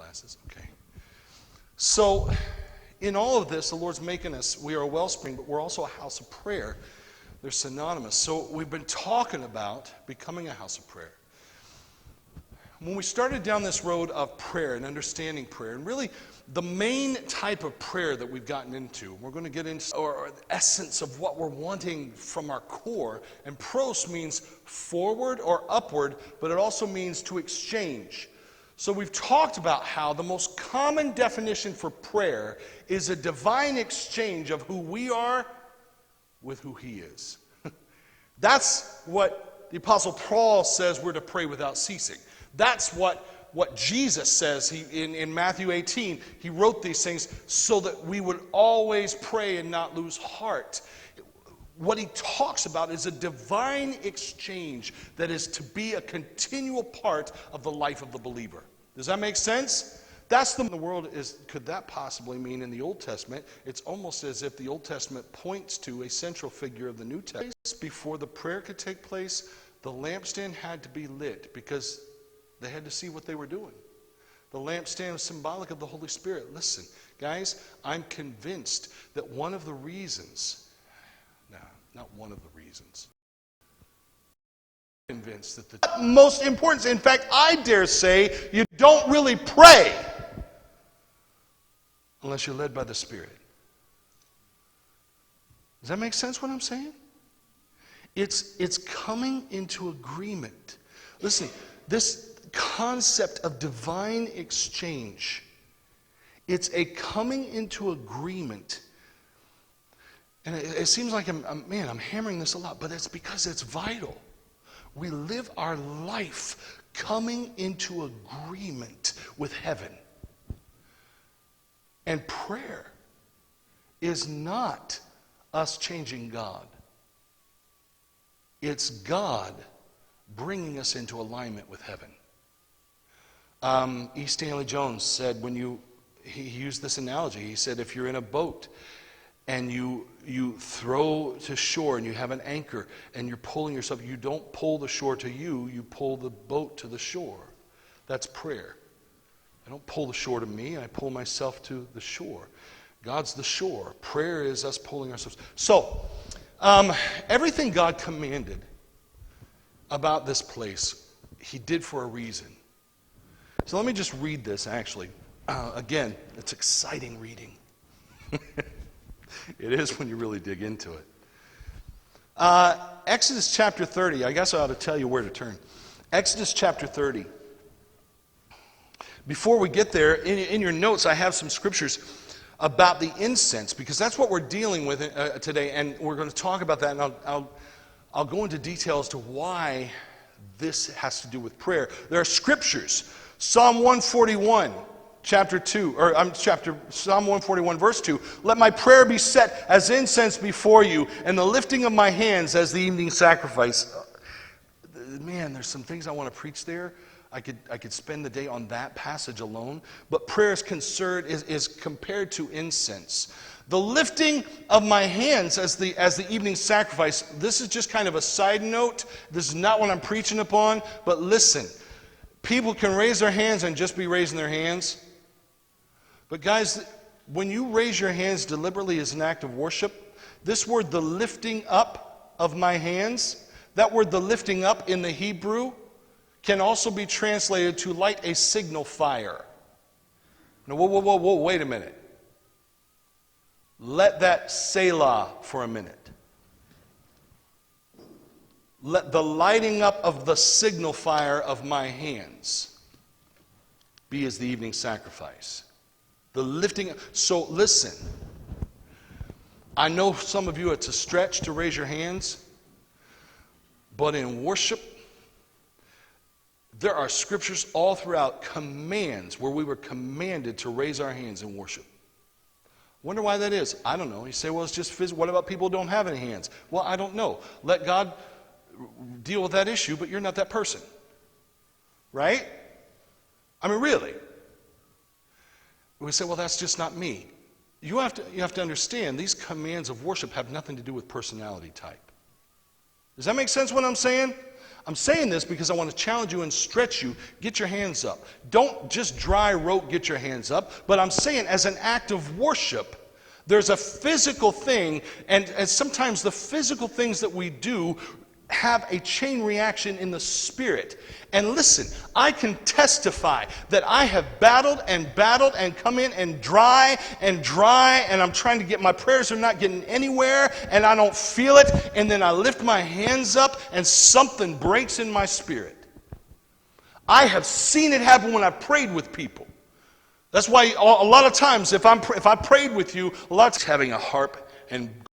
glasses? Okay. So, in all of this, the Lord's making us, we are a wellspring, but we're also a house of prayer. They're synonymous. So we've been talking about becoming a house of prayer. When we started down this road of prayer and understanding prayer, and really the main type of prayer that we've gotten into, we're going to get into or the essence of what we're wanting from our core, and pros means forward or upward, but it also means to exchange. So we've talked about how the most common definition for prayer is a divine exchange of who we are with who He is. That's what the Apostle Paul says we're to pray without ceasing. That's what Jesus says in Matthew 18. He wrote these things so that we would always pray and not lose heart. What he talks about is a divine exchange that is to be a continual part of the life of the believer. Does that make sense? That's the world is. Could that possibly mean in the Old Testament? It's almost as if the Old Testament points to a central figure of the New Testament. Before the prayer could take place, the lampstand had to be lit because they had to see what they were doing. The lampstand was symbolic of the Holy Spirit. Listen, guys, I'm convinced that one of the reasons, not one of the reasons, convinced that the most important, in fact, I dare say, you don't really pray unless you're led by the Spirit. Does that make sense what I'm saying? It's coming into agreement. Listen, this concept of divine exchange, it's a coming into agreement. And it seems like I'm hammering this a lot, but it's because it's vital. We live our life coming into agreement with heaven. And prayer is not us changing God. It's God bringing us into alignment with heaven. E. Stanley Jones said he used this analogy. He said if you're in a boat and you throw to shore and you have an anchor and you're pulling yourself, you don't pull the shore to you, you pull the boat to the shore. That's prayer. I don't pull the shore to me, I pull myself to the shore. God's the shore. Prayer is us pulling ourselves. So, everything God commanded about this place, He did for a reason. So let me just read this, actually. Again, it's exciting reading. It is when you really dig into it. Exodus chapter 30. I guess I ought to tell you where to turn. Exodus chapter 30. Before we get there, in your notes, I have some scriptures about the incense, because that's what we're dealing with today, and we're going to talk about that, and I'll go into detail as to why this has to do with prayer. There are scriptures. Psalm 141. Psalm 141, verse 2, let my prayer be set as incense before you, and the lifting of my hands as the evening sacrifice. Man, there's some things I want to preach there. I could spend the day on that passage alone, but prayer is compared to incense. The lifting of my hands as the evening sacrifice, this is just kind of a side note. This is not what I'm preaching upon, but listen, people can raise their hands and just be raising their hands. But guys, when you raise your hands deliberately as an act of worship, this word, the lifting up of my hands, that word, the lifting up in the Hebrew, can also be translated to light a signal fire. Now, whoa, wait a minute. Let that Selah for a minute. Let the lighting up of the signal fire of my hands be as the evening sacrifice. The lifting. So listen, I know some of you it's a stretch to raise your hands, but in worship, there are scriptures all throughout, commands where we were commanded to raise our hands in worship. Wonder why that is? I don't know. You say, well, it's just physical. What about people who don't have any hands? Well, I don't know. Let God deal with that issue, but you're not that person. Right? I mean, really. We say, well, that's just not me. You have to understand, these commands of worship have nothing to do with personality type. Does that make sense what I'm saying? I'm saying this because I want to challenge you and stretch you. Get your hands up. Don't just dry rote get your hands up, but I'm saying as an act of worship, there's a physical thing, and sometimes the physical things that we do have a chain reaction in the spirit. And listen, I can testify that I have battled and come in and dry, and I'm trying to get, my prayers are not getting anywhere, and I don't feel it, and then I lift my hands up and something breaks in my spirit. I have seen it happen when I've prayed with people. That's why a lot of times if I prayed with you, a lot of times having a harp and